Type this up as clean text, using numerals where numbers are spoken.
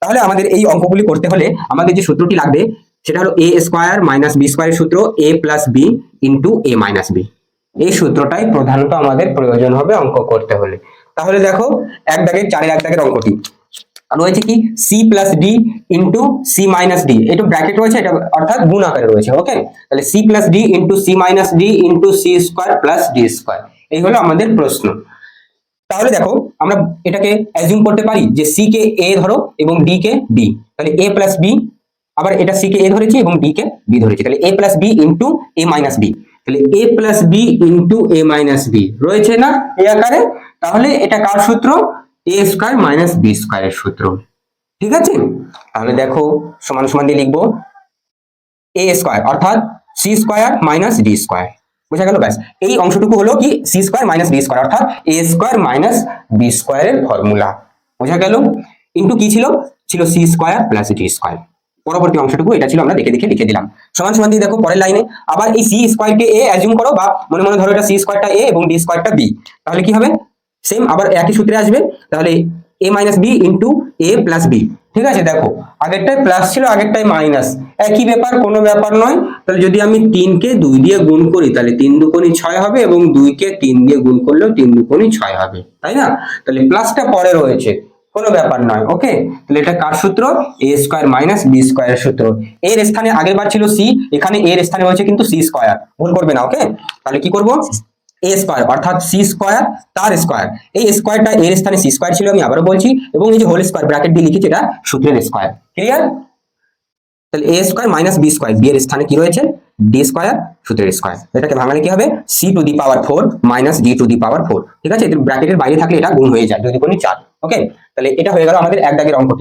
তাহলে আমাদের এই অঙ্কগুলি করতে হলে আমাদের যে সূত্রটি লাগবে সেটা হলো a স্কয়ার মাইনাস b স্কয়ারের সূত্র a plus b into a minus b। এই সূত্রটাই প্রধানত আমাদের প্রয়োজন হবে অঙ্ক করতে হলে। তাহলে দেখো এক দাগের 4-এর এক দাগের অঙ্কটি রয়েছে কি c plus d into c minus d, এটা ব্র্যাকেট রয়েছে, এটা অর্থাৎ গুণ আকারে রয়েছে। ওকে, তাহলে c plus d into c minus d into c square plus d square, এই হলো আমাদের প্রশ্ন। তাহলে দেখো আমরা এটাকে অ্যাজিউম করতে পারি যে c কে a ধরো এবং d কে b, তাহলে a প্লাস b, আবার এটা c কে a ধরেছি এবং d কে b ধরেছি, তাহলে a plus b into a minus b, তাহলে a plus b into a minus b রয়েছে না এই আকারে। তাহলে এটা কার সূত্র? a স্কয়ার মাইনাস b স্কয়ারের সূত্র। ঠিক আছে, তাহলে দেখো সমান সমান দিয়ে লিখবো a স্কয়ার অর্থাৎ c square minus d square, বুঝা গেল? ব্যাস, এই অংশটুকু হলো কি c square minus d square অর্থাৎ a স্কয়ার মাইনাস b স্কয়ারের ফর্মুলা, বুঝা গেল? ইনটু কি ছিল? ছিল c square plus d square. পরবর্তী অংশটুকু এটা ছিল, আমরা দেখে দেখে লিখে দিলাম। সমান সমান দিয়ে দেখো পরের লাইনে আবার এই c square K a assume করো, বা মনে মনে ধরো এটা c স্কয়ারটা a এবং d স্কয়ারটা b, তাহলে কি হবে? সেম আবার একই সূত্রে আসবে, তাহলে a minus b into a plus b। ঠিক আছে, দেখো আগেরটায় প্লাস ছিল আগেরটায় মাইনাস, একই ব্যাপার, কোনো ব্যাপার নয়। তাহলে যদি আমি 3 কে 2 দিয়ে গুণ করি তাহলে 3 দুগুণী 6 হবে, এবং 2 কে 3 দিয়ে গুণ করলেও 3 দুগুণী 6 হবে, তাই না? তাহলে প্লাসটা পরে রয়েছে, কোনো ব্যাপার নয়। ওকে, তাহলে এটা কার সূত্র? a স্কয়ার মাইনাস b স্কয়ারের সূত্র। এর স্থানে আগের বার ছিল c, এখানে এর স্থানে রয়েছে কিন্তু c স্কয়ার, ভুল করবে না। ওকে, তাহলে কি করব? a স্কয়ার অর্থাৎ c স্কয়ার তার স্কয়ার, এই স্কয়ারটা এর স্থানে c স্কয়ার ছিল, আমি আবারও বলছি, এবং এই যে হোল স্কয়ার ব্র্যাকেট দিয়ে লিখেছি এটা সূত্রের স্কয়ার। ক্লিয়ার? তাহলে a square minus b square, b এর স্থানে কি রয়েছে? d স্কয়ার, সূত্রের স্কয়ার। এটাকে ভাঙালে কি হবে? c টু দি পাওয়ার 4 মাইনাস d টু দি পাওয়ার 4। ঠিক আছে, ব্র্যাকেটের বাইরে থাকলে এটা গুণ হয়ে যায়, যদি কোনো 4। ওকে, তাহলে এটা হয়ে গেল আমাদের এক দাগের অঙ্ক।